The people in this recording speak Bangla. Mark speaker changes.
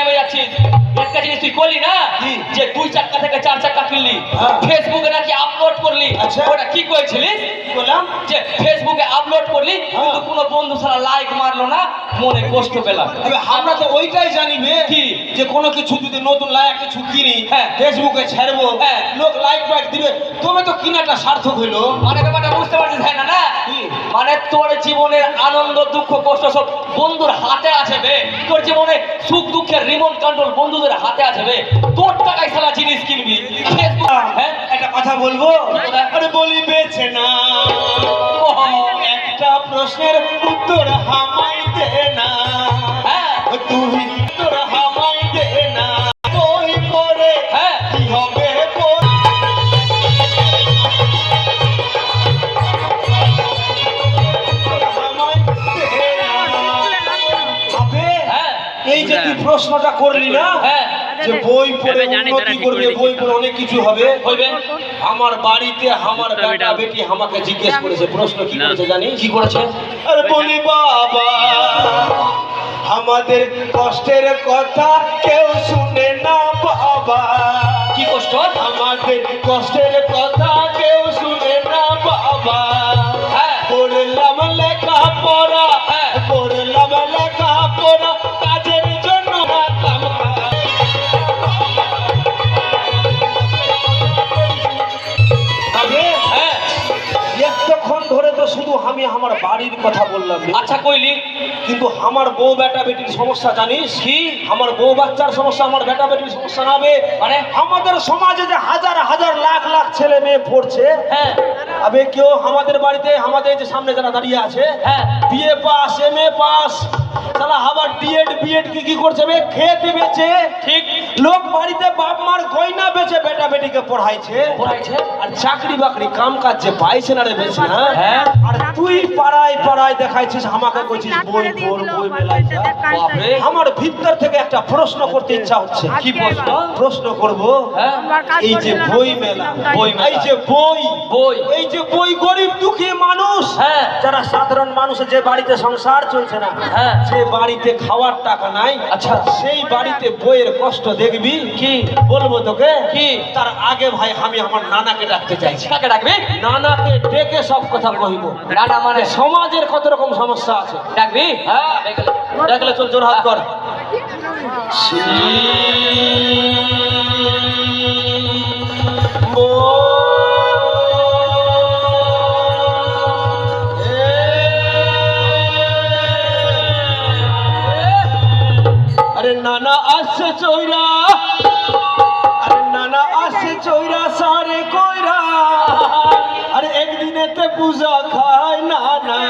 Speaker 1: নেমে যাচ্ছিস একটা জিনিস তুই করলি না যে 2 চাকা থেকে 4 চাকা কিনলি ফেসবুকে নাকি আপলোড করলি ওটা কি করেছিলিস
Speaker 2: বললাম
Speaker 1: যে ফেসবুকে আপলোড করলি কিন্তু কোনো বন্ধু সারা লাইক মারলো না মনে কষ্ট পেলাম
Speaker 2: আমরা তো ওইটাই জানিবে
Speaker 1: কি
Speaker 2: যে কোনো কিছু যদি নতুন লাইক কিছু কিনি
Speaker 1: হ্যাঁ
Speaker 2: ফেসবুকে ছাড়বো
Speaker 1: হ্যাঁ
Speaker 2: লোক লাইক ফাইক দিবে তবে তো কিনাটা সার্থক হইলো
Speaker 1: মানে ব্যাপারটা বুঝতে পারছিস হ্যাঁ না মানে তোর জীবনের আনন্দ দুঃখ কষ্ট সব বন্ধুর হাতে আছে বে তোর জীবনে সুখ দুঃখের রিমোট কন্ট্রোল বন্ধুদের হাতে আছে বে তোর টাকায় সালা জিনিস কিনবি ফেসবুক হ্যাঁ
Speaker 2: একটা কথা বলবো আরে বলি বেছে না একটা প্রশ্নের উত্তর হামাই দে না
Speaker 1: হ্যাঁ
Speaker 2: তুই উত্তর হামাই দে না কই পরে
Speaker 1: হ্যাঁ
Speaker 2: কি হবে এই যে তুই প্রশ্নটা করলি না যে বই পড়ে উন্নতি করবে বই পড়ে অনেক কিছু হবে আমার বাড়িতে আমার বেটা বেটি আমাকে জিজ্ঞেস করেছে প্রশ্ন কি করেছে জানিস
Speaker 1: কি করেছে
Speaker 2: আরে বলি বাবা আমাদের কষ্টের কথা কেউ শুনে না বাবা
Speaker 1: কি কষ্ট
Speaker 2: আমাদের কষ্টের কথা কেউ শুনে না বাবা পড়লাম লেখা পড়া পড়লাম লেখা পড়া কাজের জন্য রাখলাম এতক্ষণ ধরে তো শুধু আমি আমার বাড়ির কথা বললাম
Speaker 1: আচ্ছা কইলি
Speaker 2: কিন্তু আমার বউ বেটা বেটির সমস্যা জানিস কি আমার বউ বাচ্চার সমস্যা আমার বেটা বেটির সমস্যা না হবে
Speaker 1: মানে
Speaker 2: আমাদের সমাজে যে হাজার হাজার লাখ লাখ ছেলে মেয়ে পড়ছে
Speaker 1: হ্যাঁ
Speaker 2: আবে কেউ আমাদের বাড়িতে আমাদের যে সামনে যারা দাঁড়িয়ে আছে
Speaker 1: হ্যাঁ
Speaker 2: বিএ পাস এমএ পাস সালা আবার ডিএড বিএড কি করছে বে খেতে বেচে
Speaker 1: ঠিক
Speaker 2: লোক বাড়িতে বাপ মার গয়না বেচে বেটা বেটিকে পড়াইছে আর চাকরি বাকরি কাম কাজ যে পাইছে না রে বেশি না
Speaker 1: হ্যাঁ
Speaker 2: আর তুই পাড়ায় পাড়ায় দেখাইছিস আমাকে কইছিস বই পড় বই মেলাইছা
Speaker 1: বাপরে
Speaker 2: আমার ভিতর থেকে একটা প্রশ্ন করতে ইচ্ছা হচ্ছে
Speaker 1: কি প্রশ্ন
Speaker 2: প্রশ্ন করব
Speaker 1: হ্যাঁ
Speaker 2: এই যে বই মেলা এই যে বই
Speaker 1: বই
Speaker 2: এই যে বই গরিব দুঃখী মানুষ
Speaker 1: হ্যাঁ
Speaker 2: যারা সাধারণ মানুষের যে বাড়িতে সংসার চলছে না
Speaker 1: হ্যাঁ
Speaker 2: যে বাড়িতে খাওয়ার টাকা নাই
Speaker 1: আচ্ছা
Speaker 2: সেই বাড়িতে বইয়ের কষ্ট দেখবি
Speaker 1: কি
Speaker 2: বলবো তোকে
Speaker 1: কি
Speaker 2: তার আগে ভাই আমি আমার নানাকে ডাকতে চাইছি
Speaker 1: কাকে ডাকবি
Speaker 2: নানাকে ডেকে সব কথা কহিব
Speaker 1: নানা মানে
Speaker 2: সমাজের কত রকম সমস্যা আছে
Speaker 1: ডাকবি
Speaker 2: হ্যাঁ দেখলে চল জোর হাত কর আরে নানা আসছে চৈরা আরে নানা আসছে চৈরা সারে কইরা আরে একদিনেতে পূজা খায় নানা